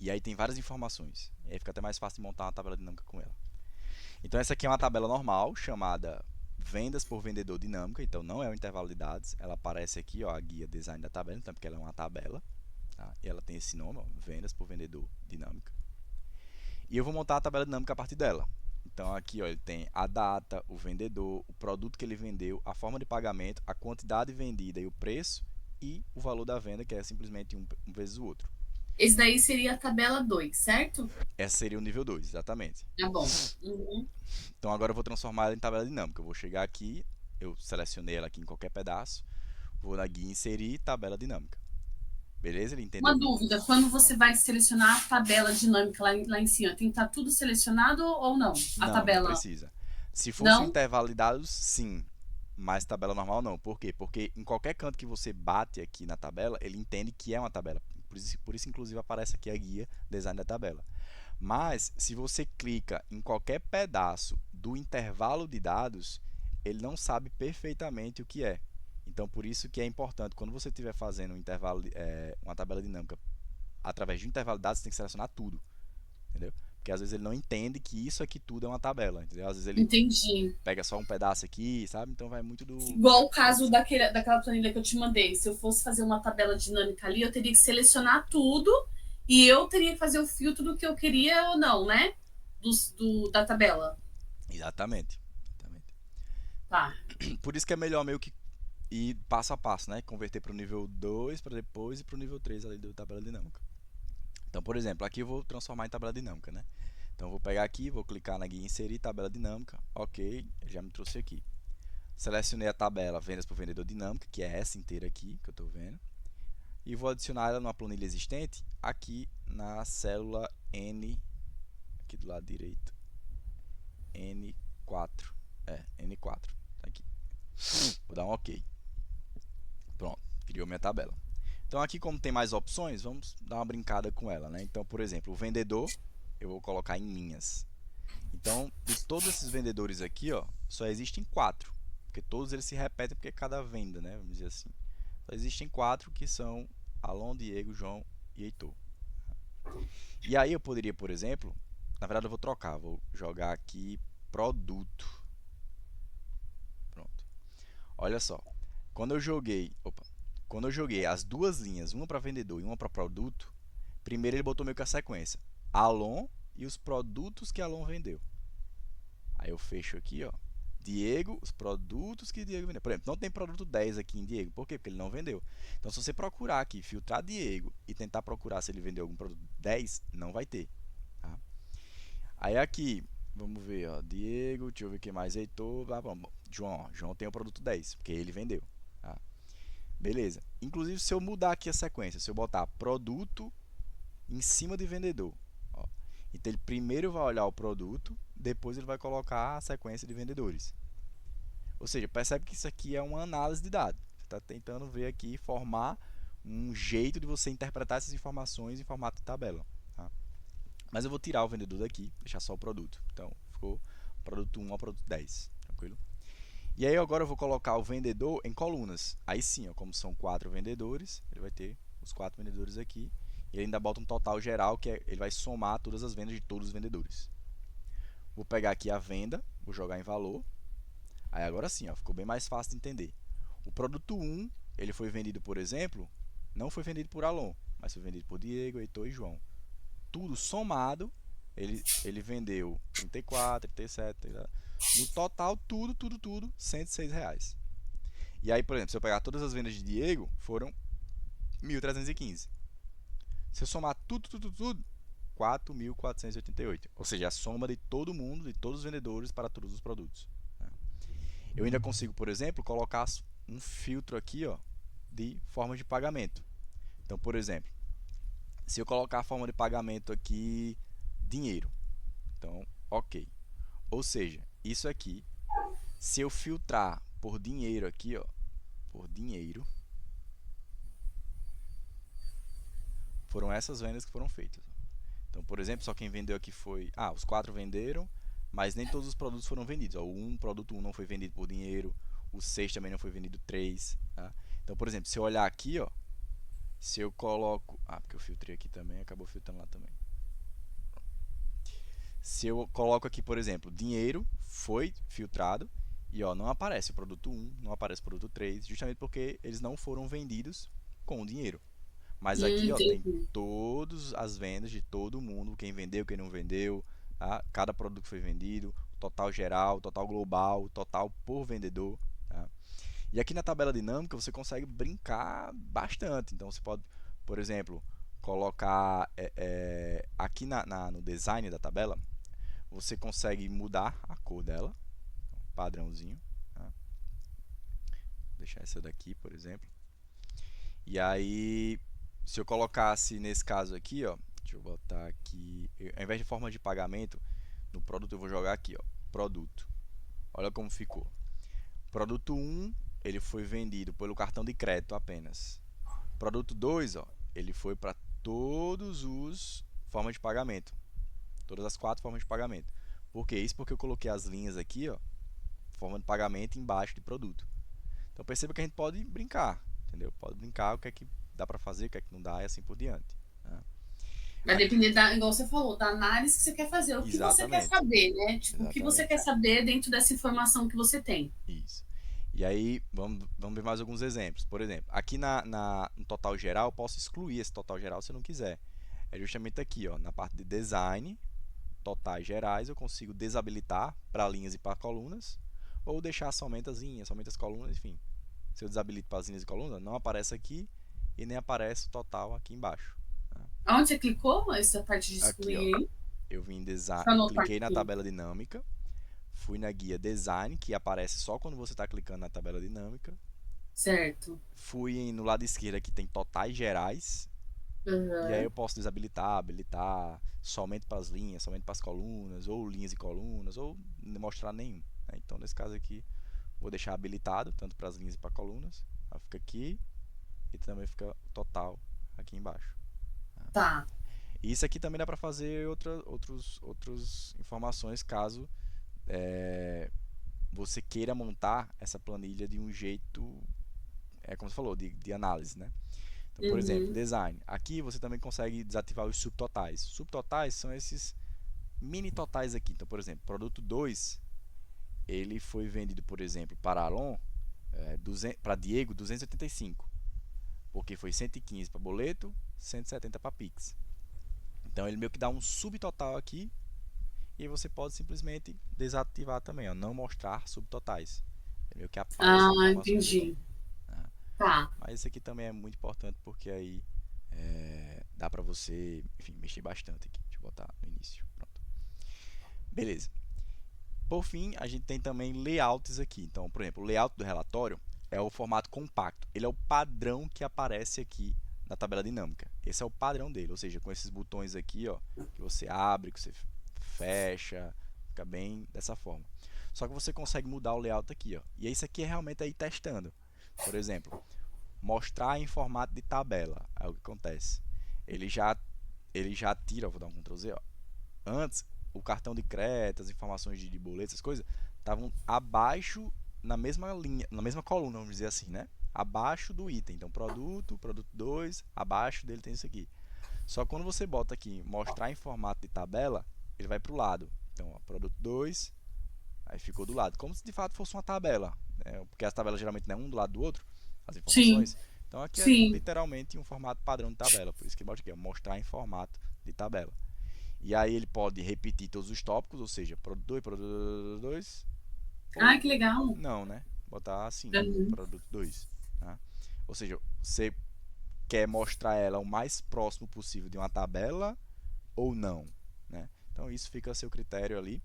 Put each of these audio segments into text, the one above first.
E aí tem várias informações. E aí fica até mais fácil de montar uma tabela dinâmica com ela. Então essa aqui é uma tabela normal, chamada vendas por vendedor dinâmica. Então não é um intervalo de dados. Ela aparece aqui, ó, a guia design da tabela, então porque ela é uma tabela. Tá? E ela tem esse nome, ó, vendas por vendedor dinâmica. E eu vou montar a tabela dinâmica a partir dela. Então aqui ó, ele tem a data, o vendedor, o produto que ele vendeu, a forma de pagamento, a quantidade vendida e o preço, e o valor da venda, que é simplesmente um vezes o outro. Esse daí seria a tabela 2, certo? Esse seria o nível 2, exatamente. Tá bom. Uhum. Então agora eu vou transformar ela em tabela dinâmica. Eu vou chegar aqui, eu selecionei ela aqui em qualquer pedaço, vou na guia inserir tabela dinâmica. Beleza? Ele entendeu Uma que... dúvida, quando você vai selecionar a tabela dinâmica lá em cima, tem que estar tudo selecionado ou não? A Não, não tabela precisa. Se fosse um não? intervalo de dados, sim. Mas tabela normal não. Por quê? Porque em qualquer canto que você bate aqui na tabela, ele entende que é uma tabela. Por isso inclusive, aparece aqui a guia design da tabela. Mas, se você clica em qualquer pedaço do intervalo de dados, ele não sabe perfeitamente o que é. Então, por isso que é importante, quando você estiver fazendo uma tabela dinâmica através de um intervalo de dados, você tem que selecionar tudo, entendeu? Porque às vezes ele não entende que isso aqui tudo é uma tabela, entendeu? Às vezes ele Entendi. pega só um pedaço aqui, sabe? Então vai muito Igual o caso daquela planilha que eu te mandei. Se eu fosse fazer uma tabela dinâmica ali, eu teria que selecionar tudo e eu teria que fazer o filtro do que eu queria ou não, né? Da tabela. Exatamente. Exatamente. Tá. Por isso que é melhor meio que ir passo a passo, né? Converter para o nível 2 para depois e para o nível 3 ali da tabela dinâmica. Então, por exemplo, aqui eu vou transformar em tabela dinâmica, né? Então, eu vou pegar aqui, vou clicar na guia inserir tabela dinâmica. Ok, já me trouxe aqui. Selecionei a tabela vendas por vendedor dinâmica, que é essa inteira aqui que eu estou vendo. E vou adicionar ela numa planilha existente aqui na célula N, aqui do lado direito. N4. N4. Tá aqui. Vou dar um OK. Pronto, criou minha tabela. Então aqui, como tem mais opções, vamos dar uma brincada com ela, né? Então, por exemplo, o vendedor eu vou colocar em linhas. Então, de todos esses vendedores aqui, ó, só existem 4, porque todos eles se repetem porque é cada venda, né? Vamos dizer assim. Só existem 4 que são Alon, Diego, João e Heitor. E aí eu poderia, por exemplo, na verdade eu vou trocar, vou jogar aqui produto. Pronto. Olha só. Quando eu joguei as duas linhas, uma para vendedor e uma para produto, primeiro ele botou meio que a sequência. Alon e os produtos que Alon vendeu. Aí eu fecho aqui, ó. Diego, os produtos que Diego vendeu. Por exemplo, não tem produto 10 aqui em Diego. Por quê? Porque ele não vendeu. Então, se você procurar aqui, filtrar Diego e tentar procurar se ele vendeu algum produto 10, não vai ter. Tá? Aí aqui, vamos ver, ó. Diego, deixa eu ver o que mais. Heitor, vamos. João, ó. João tem o produto 10, porque ele vendeu. Tá? Beleza. Inclusive, se eu mudar aqui a sequência, se eu botar produto em cima de vendedor, ó. Então, ele primeiro vai olhar o produto, depois ele vai colocar a sequência de vendedores. Ou seja, percebe que isso aqui é uma análise de dados. Você está tentando ver aqui, formar um jeito de você interpretar essas informações em formato de tabela. Tá? Mas eu vou tirar o vendedor daqui, deixar só o produto. Então, ficou produto 1 ao produto 10. Tranquilo? E aí agora eu vou colocar o vendedor em colunas. Aí sim, ó, como são 4 vendedores, ele vai ter os 4 vendedores aqui. E ele ainda bota um total geral, que ele vai somar todas as vendas de todos os vendedores. Vou pegar aqui a venda, vou jogar em valor. Aí agora sim, ó, ficou bem mais fácil de entender. O produto 1, ele foi vendido, por exemplo, não foi vendido por Alon, mas foi vendido por Diego, Heitor e João. Tudo somado, ele vendeu 34, 37, 37. No total, tudo, R$ 106. E aí, por exemplo, se eu pegar todas as vendas de Diego, foram 1.315. Se eu somar tudo, 4.488. Ou seja, a soma de todo mundo, de todos os vendedores para todos os produtos. Eu ainda consigo, por exemplo, colocar um filtro aqui, ó, de forma de pagamento. Então, por exemplo, se eu colocar a forma de pagamento aqui, dinheiro. Então, ok. Ou seja, isso aqui, se eu filtrar por dinheiro aqui, ó, por dinheiro, foram essas vendas que foram feitas. Então, por exemplo, só quem vendeu aqui foi... Ah, os 4 venderam, mas nem todos os produtos foram vendidos. O produto 1 não foi vendido por dinheiro, o 6 também não foi vendido 3. Tá? Então, por exemplo, se eu olhar aqui, ó, Se eu coloco... Ah, porque eu filtrei aqui também, acabou filtrando lá também. Se eu coloco aqui, por exemplo, dinheiro foi filtrado e ó, não aparece o produto 1, não aparece o produto 3, justamente porque eles não foram vendidos com dinheiro. Mas aqui ó, tem Entendi. todas as vendas de todo mundo, quem vendeu, quem não vendeu, tá? Cada produto que foi vendido, total geral, total global, total por vendedor. Tá? E aqui na tabela dinâmica você consegue brincar bastante. Então você pode, por exemplo, colocar aqui no design da tabela, você consegue mudar a cor dela, padrãozinho. Tá? Vou deixar essa daqui, por exemplo. E aí, se eu colocasse nesse caso aqui, ó, deixa eu botar aqui, ao invés de forma de pagamento, no produto eu vou jogar aqui, ó, produto. Olha como ficou. Produto 1, ele foi vendido pelo cartão de crédito apenas. Produto 2, ó, ele foi para todos os formas de pagamento. Todas as 4 formas de pagamento. Por que isso? Porque eu coloquei as linhas aqui, ó, forma de pagamento embaixo de produto. Então perceba que a gente pode brincar, entendeu? Pode brincar o que é que dá para fazer, o que é que não dá e assim por diante. Né? Vai Aqui, depender da, igual você falou, da análise que você quer fazer, o que você quer exatamente, saber, né? Tipo, o que você quer exatamente, saber dentro dessa informação que você tem. isso. E aí, vamos ver mais alguns exemplos. Por exemplo, aqui no total geral, eu posso excluir esse total geral se eu não quiser. É justamente aqui, ó, na parte de design, totais gerais, eu consigo desabilitar para linhas e para colunas, ou deixar somente as linhas, somente as colunas, enfim. Se eu desabilito para as linhas e colunas, não aparece aqui e nem aparece o total aqui embaixo. Tá? Aonde você clicou essa parte de Aqui, ó, excluir aí? eu vim em design, Deixa eu anotar cliquei na aqui. tabela dinâmica, fui na guia design, que aparece só quando você está clicando na tabela dinâmica. Certo. Fui no lado esquerdo aqui tem totais gerais, e aí Uhum. eu posso desabilitar, habilitar somente para as linhas, somente para as colunas, ou linhas e colunas, ou não mostrar nenhum. Né? Então, nesse caso aqui, vou deixar habilitado, tanto para as linhas e para colunas. Ela fica aqui e também fica total aqui embaixo. Tá? Tá. E isso aqui também dá para fazer outras informações caso você queira montar essa planilha de um jeito, como você falou, de análise, né? Então, por exemplo, Uhum. design. Aqui você também consegue desativar os subtotais. Subtotais são esses mini totais aqui. Então, por exemplo, produto 2, ele foi vendido, por exemplo, para Alon, para Diego, 285, porque foi 115 para boleto, 170 para Pix. Então, ele meio que dá um subtotal aqui e você pode simplesmente desativar também, ó, não mostrar subtotais. É meio que apaga essas Ah, informações aqui. entendi. Né? Tá. Mas isso aqui também é muito importante porque aí dá pra você, enfim, mexer bastante aqui. Deixa eu botar no início. Pronto. Beleza. Por fim, a gente tem também layouts aqui. Então, por exemplo, o layout do relatório é o formato compacto. Ele é o padrão que aparece aqui na tabela dinâmica. Esse é o padrão dele, ou seja, com esses botões aqui, ó, que você abre, que você fecha, fica bem dessa forma. Só que você consegue mudar o layout aqui, ó. E isso aqui é realmente aí testando. Por exemplo, mostrar em formato de tabela. Aí o que acontece? Ele já, ele já tira, vou dar um Ctrl Z, ó. Antes, o cartão de crédito, as informações de boleto, essas coisas, estavam abaixo, na mesma linha, na mesma coluna, vamos dizer assim, né? Abaixo do item. Então, produto 2, abaixo dele tem isso aqui. Só que quando você bota aqui, mostrar em formato de tabela, ele vai para o lado. Então, ó, produto 2, aí ficou do lado. Como se de fato fosse uma tabela. Né? Porque as tabelas geralmente não é um do lado do outro, as Sim. informações. Então aqui é Sim. literalmente um formato padrão de tabela. Por isso que mostra aqui, é mostrar em formato de tabela. E aí ele pode repetir todos os tópicos, ou seja, produto 2, Ah, ou que legal. não, né? Botar assim, Uhum. produto 2. Tá? Ou seja, você quer mostrar ela o mais próximo possível de uma tabela ou não, né? Então isso fica a seu critério ali.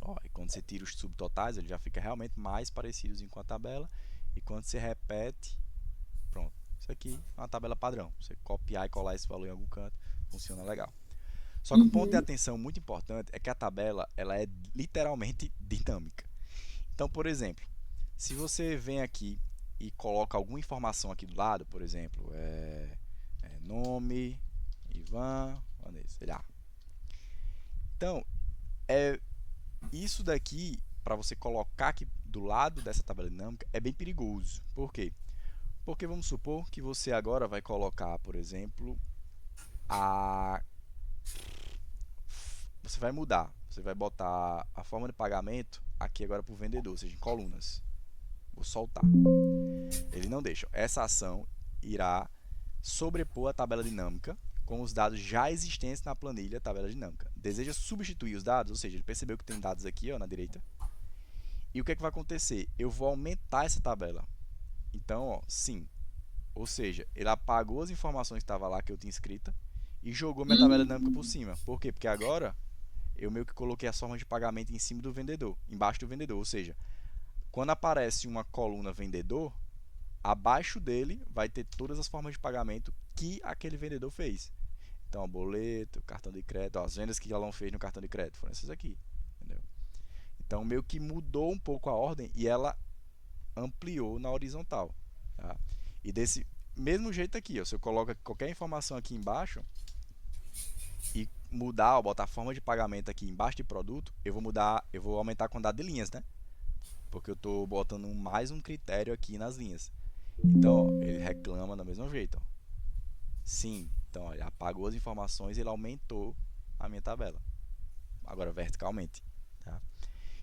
Ó, e quando você tira os subtotais, ele já fica realmente mais parecido com a tabela. E quando você repete, pronto. Isso aqui é uma tabela padrão. Você copiar e colar esse valor em algum canto, funciona legal. Só que um ponto de Uhum. atenção muito importante é que a tabela ela é literalmente dinâmica. Então, por exemplo, se você vem aqui e coloca alguma informação aqui do lado, por exemplo, nome, Ivan, Vanessa, então, é, isso daqui, para você colocar aqui do lado dessa tabela dinâmica, é bem perigoso. Por quê? Porque vamos supor que você agora vai colocar, por exemplo, a você vai mudar, você vai botar a forma de pagamento aqui agora para o vendedor, ou seja, em colunas. Vou soltar. Ele não deixa. Essa ação irá sobrepor a tabela dinâmica com os dados já existentes na planilha tabela dinâmica. Deseja substituir os dados, ou seja, ele percebeu que tem dados aqui ó, na direita. E o que é que vai acontecer? Eu vou aumentar essa tabela. Então, ó, sim. Ou seja, ele apagou as informações que estavam lá que eu tinha escrita e jogou minha tabela dinâmica por cima. Por quê? Porque agora eu meio que coloquei as formas de pagamento em cima do vendedor, embaixo do vendedor. Ou seja, quando aparece uma coluna vendedor, abaixo dele vai ter todas as formas de pagamento que aquele vendedor fez. Então, o boleto, cartão de crédito, ó, as vendas que o Alon fez no cartão de crédito foram essas aqui. Entendeu? Então, meio que mudou um pouco a ordem e ela ampliou na horizontal. Tá? E desse mesmo jeito aqui, ó, se eu coloco qualquer informação aqui embaixo e mudar, ó, botar a forma de pagamento aqui embaixo de produto, eu vou aumentar a quantidade de linhas, né? Porque eu estou botando mais um critério aqui nas linhas. Então, ó, ele reclama do mesmo jeito. Ó. Sim, então ó, ele apagou as informações e ele aumentou a minha tabela. Agora verticalmente. Tá?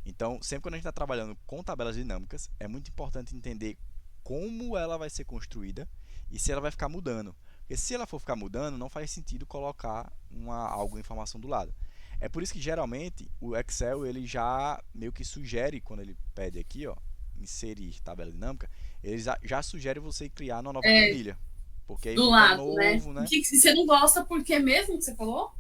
Então, sempre quando a gente está trabalhando com tabelas dinâmicas, é muito importante entender como ela vai ser construída e se ela vai ficar mudando. Porque se ela for ficar mudando, não faz sentido colocar alguma informação do lado. É por isso que geralmente o Excel ele já meio que sugere, quando ele pede aqui, ó, inserir tabela dinâmica, ele já sugere você criar uma nova É, planilha. Porque aí do fica lado, né? novo, O né? que você não gosta, por que mesmo que você falou?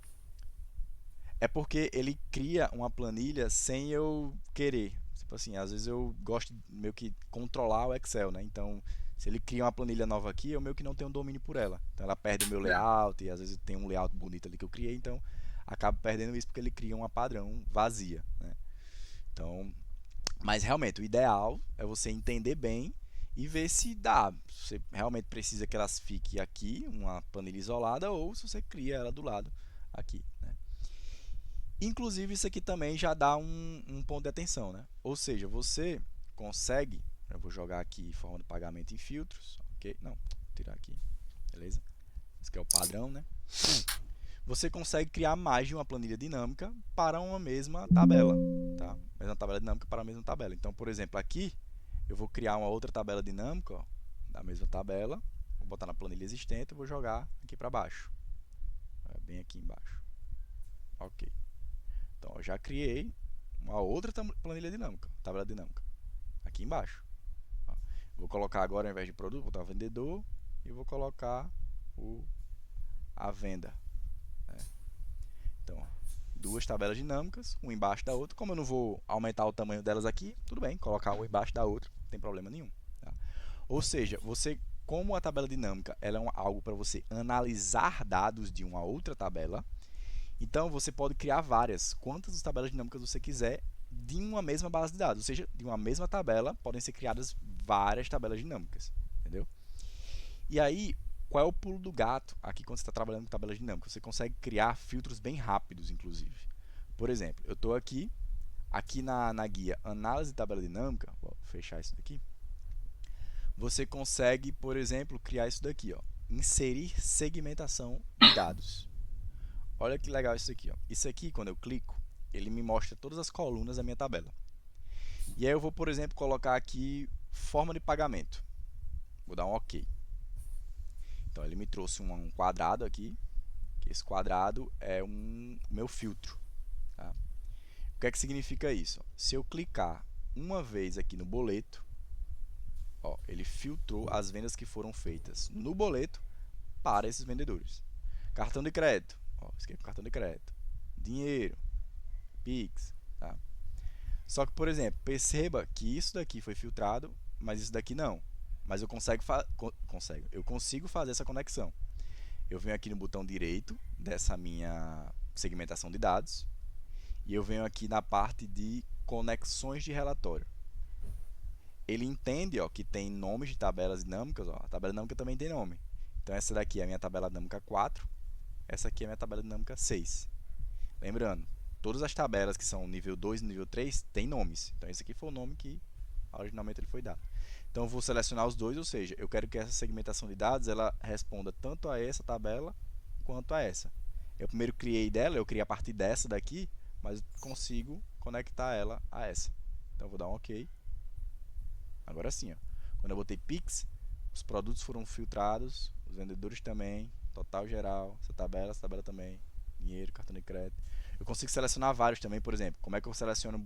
É porque ele cria uma planilha sem eu querer. Tipo assim, às vezes eu gosto de meio que controlar o Excel, né? Então, se ele cria uma planilha nova aqui, eu meio que não tenho domínio por ela. Então ela perde o meu Tá. layout e às vezes tem um layout bonito ali que eu criei, então acabo perdendo isso porque ele cria uma padrão vazia, né? Então, mas realmente o ideal é você entender bem e ver se dá. Se você realmente precisa que elas fiquem aqui, uma planilha isolada, ou se você cria ela do lado aqui, né? Inclusive, isso aqui também já dá um ponto de atenção, né? Ou seja, você consegue, eu vou jogar aqui forma de pagamento em filtros, ok? Não, vou tirar aqui, beleza? Esse aqui é o padrão, né? Você consegue criar mais de uma planilha dinâmica para uma mesma tabela, tá? Mesma tabela dinâmica para a mesma tabela. Então, por exemplo, aqui eu vou criar uma outra tabela dinâmica, ó, da mesma tabela, vou botar na planilha existente e vou jogar aqui para baixo, bem aqui embaixo, ok? Então, eu já criei uma outra planilha dinâmica, tabela dinâmica, aqui embaixo. Vou colocar agora, ao invés de produto, vou botar o vendedor e vou colocar a venda. Né? Então, duas tabelas dinâmicas, uma embaixo da outra. Como eu não vou aumentar o tamanho delas aqui, tudo bem, colocar uma embaixo da outra, não tem problema nenhum. Tá? Ou seja, você, como a tabela dinâmica ela é algo para você analisar dados de uma outra tabela, então, você pode criar várias, quantas tabelas dinâmicas você quiser, de uma mesma base de dados. Ou seja, de uma mesma tabela, podem ser criadas várias tabelas dinâmicas. Entendeu? E aí, qual é o pulo do gato aqui quando você está trabalhando com tabelas dinâmicas? Você consegue criar filtros bem rápidos, inclusive. Por exemplo, eu estou aqui na guia Análise de Tabela Dinâmica, vou fechar isso daqui. Você consegue, por exemplo, criar isso daqui, ó, inserir segmentação de dados. Olha que legal isso aqui, ó. Isso aqui, quando eu clico, ele me mostra todas as colunas da minha tabela. E aí eu vou, por exemplo, colocar aqui forma de pagamento. Vou dar um OK. Então ele me trouxe um quadrado aqui, que esse quadrado é o meu filtro. Tá? O que é que significa isso? Se eu clicar uma vez aqui no boleto, ó, ele filtrou as vendas que foram feitas no boleto para esses vendedores. Cartão de crédito. Ó, isso aqui é cartão de crédito. Dinheiro. Pix. Tá? Só que, por exemplo, perceba que isso daqui foi filtrado, mas isso daqui não. Mas eu consigo fazer essa conexão. Eu venho aqui no botão direito dessa minha segmentação de dados e eu venho aqui na parte de conexões de relatório. Ele entende, ó, que tem nomes de tabelas dinâmicas. Ó, a tabela dinâmica também tem nome. Então essa daqui é a minha tabela dinâmica 4, essa aqui é a minha tabela dinâmica 6. Lembrando, todas as tabelas que são nível 2 e nível 3 têm nomes. Então esse aqui foi o nome que originalmente ele foi dado. Então eu vou selecionar os dois, ou seja, eu quero que essa segmentação de dados ela responda tanto a essa tabela quanto a essa. Eu primeiro criei dela, eu criei a partir dessa daqui, mas consigo conectar ela a essa. Então eu vou dar um OK. Agora sim, ó. Quando eu botei Pix, os produtos foram filtrados, os vendedores também, total geral, essa tabela também, dinheiro, cartão de crédito. Eu consigo selecionar vários também, por exemplo. Como é que eu seleciono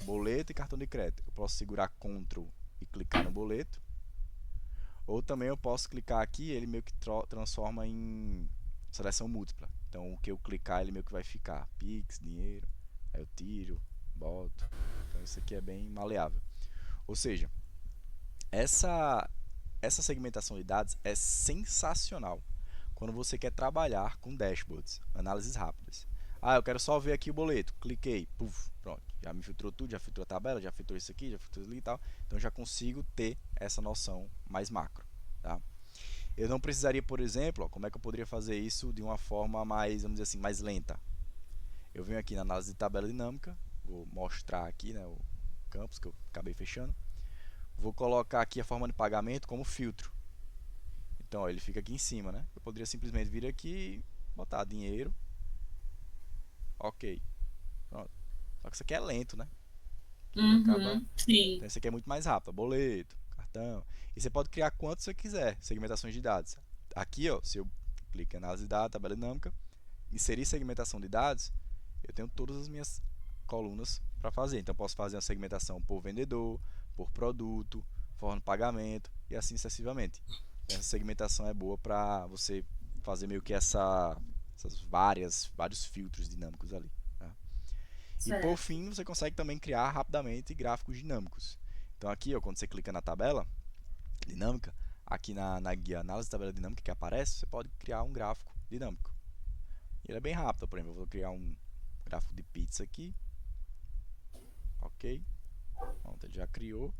boleto e cartão de crédito? Eu posso segurar Ctrl e clicar no boleto. Ou também eu posso clicar aqui e ele meio que transforma em seleção múltipla. Então o que eu clicar ele meio que vai ficar Pix, dinheiro, aí eu tiro, boto. Então isso aqui é bem maleável. Ou seja, essa segmentação de dados é sensacional quando você quer trabalhar com dashboards, análises rápidas. Ah, eu quero só ver aqui o boleto. Cliquei, puf, pronto. Já me filtrou tudo, já filtrou a tabela, já filtrou isso aqui, já filtrou isso ali e tal. Então já consigo ter essa noção mais macro. Tá? Eu não precisaria, por exemplo, ó, como é que eu poderia fazer isso de uma forma mais, vamos dizer assim, mais lenta? Eu venho aqui na análise de tabela dinâmica, vou mostrar aqui, né, o campus que eu acabei fechando. Vou colocar aqui a forma de pagamento como filtro. Então, ó, ele fica aqui em cima, né? Eu poderia simplesmente vir aqui, botar dinheiro. Ok. Pronto. Só que isso aqui é lento, né? Que acaba... Sim. Então, esse aqui é muito mais rápido. Boleto, cartão. E você pode criar quanto você quiser, segmentações de dados. Aqui, ó, se eu clico em análise de dados, tabela dinâmica, inserir segmentação de dados, eu tenho todas as minhas colunas para fazer. Então, eu posso fazer uma segmentação por vendedor, por produto, forma de pagamento e assim sucessivamente. Essa segmentação é boa para você fazer meio que essas vários filtros dinâmicos ali. Tá? E por Certo. fim, você consegue também criar rapidamente gráficos dinâmicos. Então aqui, ó, quando você clica na tabela dinâmica, aqui na guia análise de tabela dinâmica que aparece, você pode criar um gráfico dinâmico. E ele é bem rápido, por exemplo, eu vou criar um gráfico de pizza aqui. Ok. Pronto, ele já criou.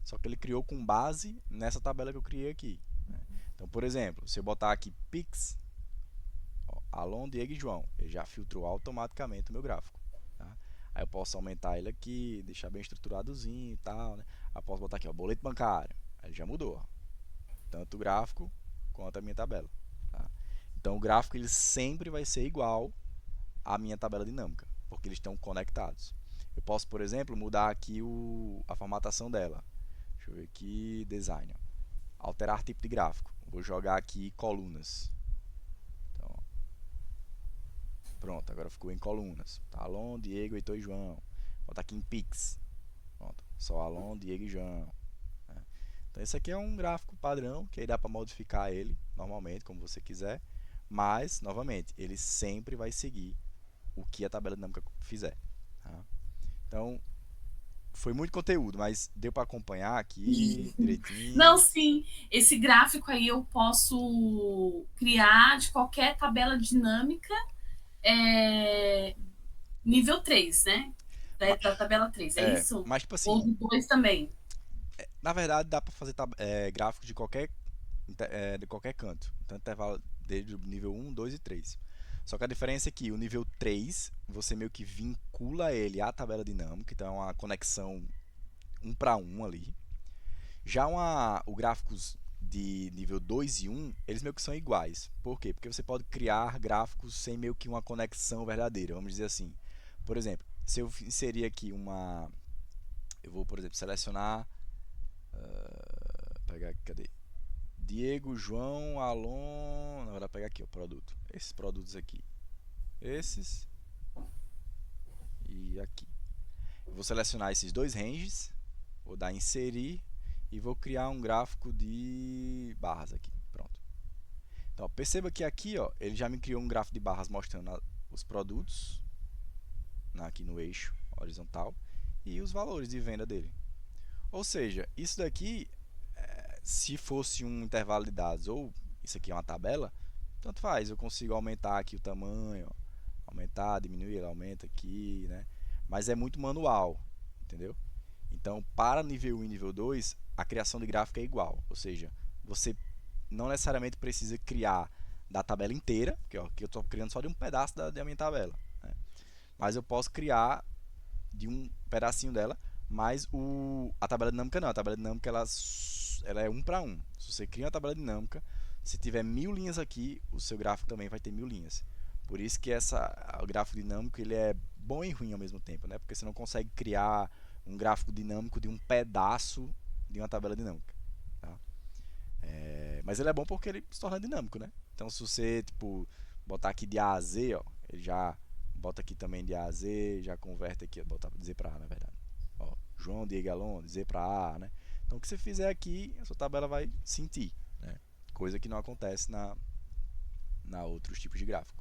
Só que ele criou com base nessa tabela que eu criei aqui. Né? Então, por exemplo, se eu botar aqui Pix, ó, Alon, Diego e João, ele já filtrou automaticamente o meu gráfico. Tá? Aí eu posso aumentar ele aqui, deixar bem estruturadozinho e tal. Né? Aí eu posso botar aqui, ó, boleto bancário. Aí já mudou. Ó. Tanto o gráfico quanto a minha tabela. Tá? Então o gráfico ele sempre vai ser igual à minha tabela dinâmica, porque eles estão conectados. Eu posso, por exemplo, mudar aqui a formatação dela. Deixa eu ver aqui, design. Ó. Alterar tipo de gráfico. Vou jogar aqui colunas. Então, pronto, agora ficou em colunas. Tá, Alon, Diego, Heitor e João. Vou botar aqui em Pix. Pronto, só Alon, Diego e João. Né? Então esse aqui é um gráfico padrão, que aí dá para modificar ele normalmente, como você quiser. Mas, novamente, ele sempre vai seguir o que a tabela dinâmica fizer. Tá? Então, foi muito conteúdo, mas deu para acompanhar aqui Não, direitinho. sim. Esse gráfico aí eu posso criar de qualquer tabela dinâmica nível 3, né? Da tabela 3, é isso? Mas tipo Ou assim, do 2 também? na verdade dá para fazer gráficos de qualquer canto. Então intervalo desde o nível 1, 2 e 3. Só que a diferença é que o nível 3, você meio que vincula ele à tabela dinâmica, então é uma conexão um para um ali. Já o gráficos de nível 2 e 1, eles meio que são iguais. Por quê? Porque você pode criar gráficos sem meio que uma conexão verdadeira, vamos dizer assim. Por exemplo, se eu inserir aqui eu vou, por exemplo, selecionar pegar, cadê? Diego, João, Alon, na verdade pegar aqui o produto. Esses produtos aqui. Esses e aqui. Eu vou selecionar esses dois ranges, vou dar inserir e vou criar um gráfico de barras aqui. Pronto. Então, ó, perceba que aqui, ó, ele já me criou um gráfico de barras mostrando os produtos aqui no eixo horizontal e os valores de venda dele. Ou seja, isso daqui, se fosse um intervalo de dados ou isso aqui é uma tabela, tanto faz, eu consigo aumentar aqui o tamanho, ó, aumentar, diminuir, ele aumenta aqui, né? Mas é muito manual, entendeu? Então, para nível 1 e nível 2, a criação de gráfico é igual, ou seja, você não necessariamente precisa criar da tabela inteira, porque ó, aqui eu estou criando só de um pedaço da minha tabela, né? Mas eu posso criar de um pedacinho dela, Mas a tabela dinâmica não. A tabela dinâmica ela é um para um. Se você cria uma tabela dinâmica, se tiver 1000 linhas aqui, o seu gráfico também vai ter 1000 linhas. Por isso que o gráfico dinâmico ele é bom e ruim ao mesmo tempo, né? Porque você não consegue criar um gráfico dinâmico de um pedaço de uma tabela dinâmica. Tá? Mas ele é bom porque ele se torna dinâmico, né? Então se você tipo botar aqui de A a Z, ó, ele já bota aqui também de A a Z, já converte aqui, botar de Z para A, na verdade. Ó, João, Diego, Alon, de Z para A, né? Então o que você fizer aqui, a sua tabela vai sentir, né? Coisa que não acontece na outros tipos de gráfico.